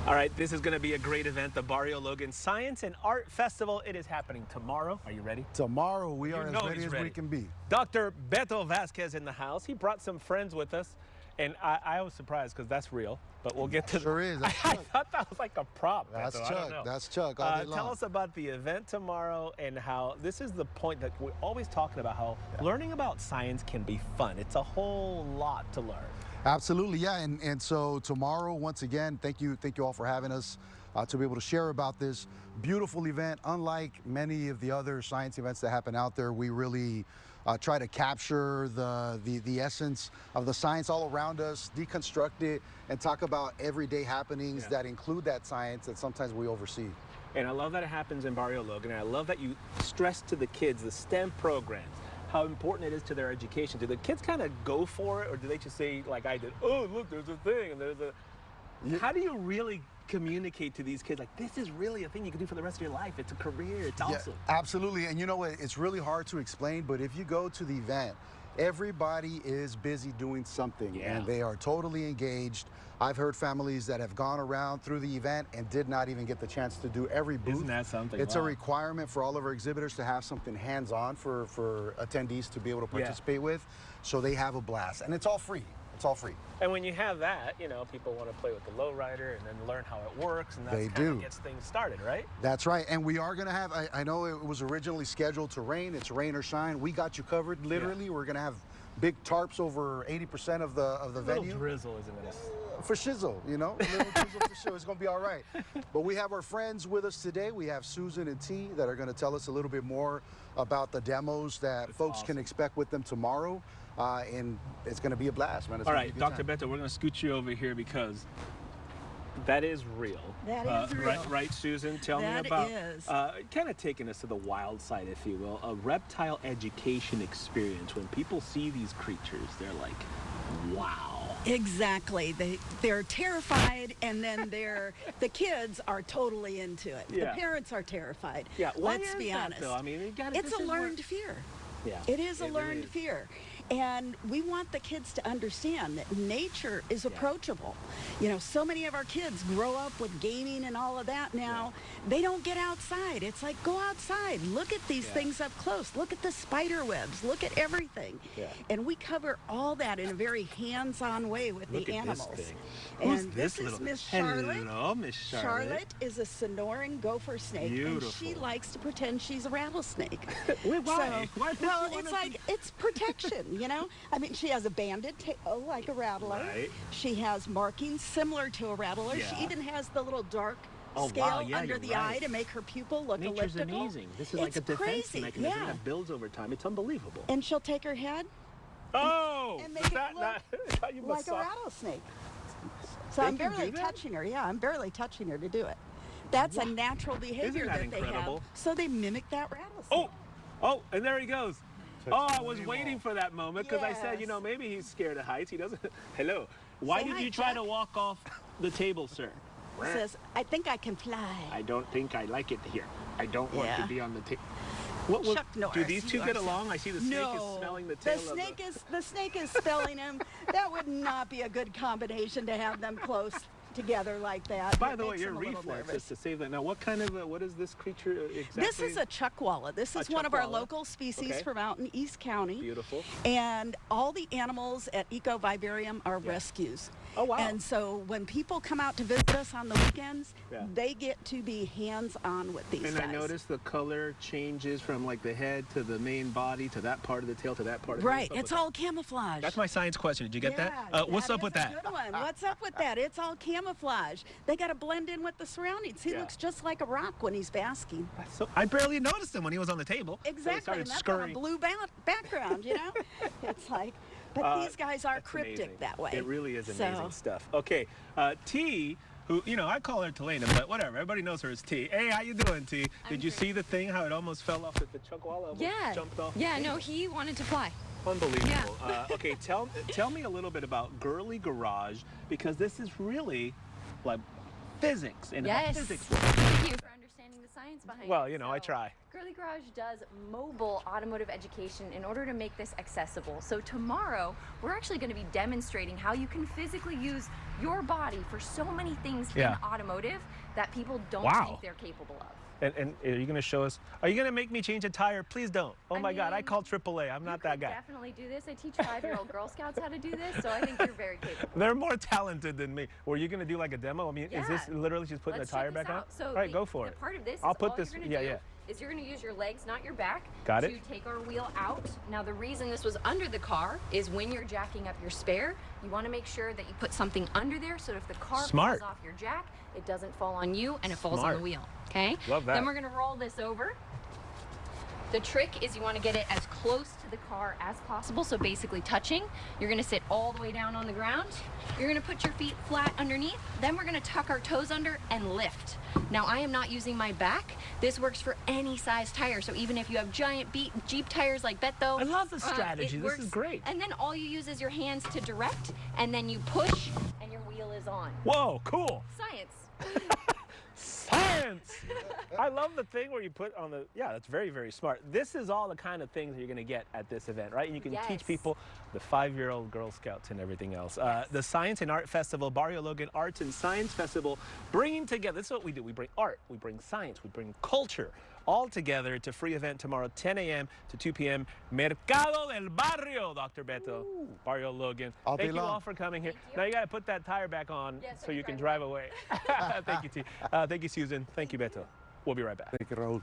All right, this is going to be a great event, the Barrio Logan Science and Art Festival. It is happening tomorrow. Are you ready? Tomorrow, we are as ready as we can be. Dr. Beto Vasquez in the house. He brought some friends with us, and I was surprised because that's real, but we'll get to Sure is. I thought that was like a prop. That's Beto. Chuck. That's Chuck all day long. Tell us about the event tomorrow and how this is the point that we're always talking about, how learning about science can be fun. It's a whole lot to learn. Absolutely, yeah, and so tomorrow, once again, thank you all for having us to be able to share about this beautiful event. Unlike many of the other science events that happen out there, we really try to capture the essence of the science all around us, deconstruct it, and talk about everyday happenings that include that science that sometimes we oversee. And I love that it happens in Barrio Logan, and I love that you stress to the kids the STEM programs, how important it is to their education. Do the kids kind of go for it, or do they just say, like I did, oh, look, there's a thing, and there's a... Yeah. How do you really communicate to these kids, like, this is really a thing you can do for the rest of your life? It's a career, it's awesome. Absolutely, and you know what, it's really hard to explain, but if you go to the event, everybody is busy doing something, and they are totally engaged. I've heard families that have gone around through the event and did not even get the chance to do every booth. Isn't that something? It's a requirement for all of our exhibitors to have something hands-on for attendees to be able to participate with, so they have a blast. And it's all free. It's all free. And when you have that, you know, people want to play with the lowrider and then learn how it works, and that's kind of gets things started, right? That's right. And we are going to have, I know it was originally scheduled to rain. It's rain or shine. We got you covered, literally. We're going to have big tarps over 80% of the venue. A little drizzle, isn't it? For shizzle, you know, a little drizzle for sure. It's going to be all right. But we have our friends with us today. We have Susan and T that are going to tell us a little bit more about the demos that folks can expect with them tomorrow. And it's going to be a blast, man. All right, Dr. Beto, we're going to scoot you over here because that is real. That is real. Right, Susan? Tell me about, kind of taking us to the wild side, if you will, a reptile education experience. When people see these creatures, they're like, wow. Exactly. They're terrified, and then the kids are totally into it. The parents are terrified. Yeah, let's be honest. Though? I mean, it's a learned fear. Yeah, it is a learned fear. And we want the kids to understand that nature is approachable. You know, so many of our kids grow up with gaming and all of that now. They don't get outside. It's like, go outside. Look at these things up close. Look at the spider webs. Look at everything. And we cover all that in a very hands-on way with the animals. This thing. And this is Miss Charlotte. Hello, Miss Charlotte. Charlotte is a Sonoran gopher snake. Beautiful. And she likes to pretend she's a rattlesnake. Wait, why? Well, it's like, it's protection. You know, I mean, she has a banded tail like a rattler. Right. She has markings similar to a rattler. She even has the little dark scale under the eye to make her pupil look Nature's elliptical. Amazing. This is like a defense mechanism that builds over time. It's unbelievable. And she'll take her head and make it look like a rattlesnake. So I'm barely touching her. Yeah, I'm barely touching her to do it. That's a natural behavior that they have. So they mimic that rattlesnake. Oh, and there he goes. Oh, I was waiting for that moment because I said, you know, maybe he's scared of heights. He doesn't. Hello. Why did you try to walk off the table, sir? He says, I think I can fly. I don't think I like it here. I don't want to be on the table. Chuck Norris, do these two get along? I see the snake is smelling the tail the snake is spelling him. That would not be a good combination to have them close together like that. By the way, your reflex is to save that. Now, what kind of, what is this creature exactly? This is a chuckwalla. This is one of our local species from out in East County. Beautiful. And all the animals at Eco Vivarium are rescues. Oh, wow. And so when people come out to visit us on the weekends, they get to be hands-on with these guys. And I noticed the color changes from like the head to the main body to that part of the tail to that part of the tail. Right. It's all camouflage. That's my science question. Did you get that? What's up with that? Good one. What's up with that? It's all camouflage. They got to blend in with the surroundings. He looks just like a rock when he's basking. I barely noticed him when he was on the table. Exactly. And that's on a blue background, you know? It's like... But these guys are cryptic that way. It really is amazing stuff. Okay, T, who, you know, I call her Telena, but whatever. Everybody knows her as T. Hey, how you doing, T? Did you see the thing, how it almost fell off at the chuckwalla? Almost jumped off? Yeah, no, he wanted to fly. Unbelievable. Okay, tell me a little bit about Girlie Garage, because this is really like physics and how physics works. Thank you for understanding understanding the science behind it. Well, you know, I try. Girlie Garage does mobile automotive education in order to make this accessible. So tomorrow, we're actually going to be demonstrating how you can physically use your body for so many things in automotive that people don't think they're capable of. And are you going to show us? Are you going to make me change a tire? Please don't. Oh my God, I call AAA. I'm not that guy. Definitely do this. I teach 5-year-old Girl Scouts how to do this, so I think you're very capable. They're more talented than me. Were you going to do like a demo? I mean, is this literally just putting the tire back on? So all right, go for it. Part of this I'll is put all this. You're gonna do is you're going to use your legs, not your back, Got to it. take our wheel out. Now, the reason this was under the car is when you're jacking up your spare, you want to make sure that you put something under there so if the car falls off your jack, it doesn't fall on you and it falls on the wheel. Okay? Love that. Then we're going to roll this over. The trick is you want to get it as close to the car as possible, so basically touching. You're going to sit all the way down on the ground. You're going to put your feet flat underneath. Then we're going to tuck our toes under and lift. Now, I am not using my back. This works for any size tire, so even if you have giant Jeep tires like Beto. I love this strategy. This is great. And then all you use is your hands to direct, and then you push, and your wheel is on. Whoa, cool. Science. Science! I love the thing where you put on the, that's very, very smart. This is all the kind of things that you're going to get at this event, right? And you can teach people, the 5-year-old Girl Scouts and everything else. The Science and Art Festival, Barrio Logan Arts and Science Festival, bringing together, this is what we do. We bring art, we bring science, we bring culture all together. It's a free event tomorrow, 10 a.m. to 2 p.m. Mercado del Barrio, Dr. Beto, Barrio Logan. Thank you all for coming here. Now you got to put that tire back on so you can drive away. Thank you, T. Thank you, Susan. Thank you, Beto. We'll be right back. Thank you, Raul.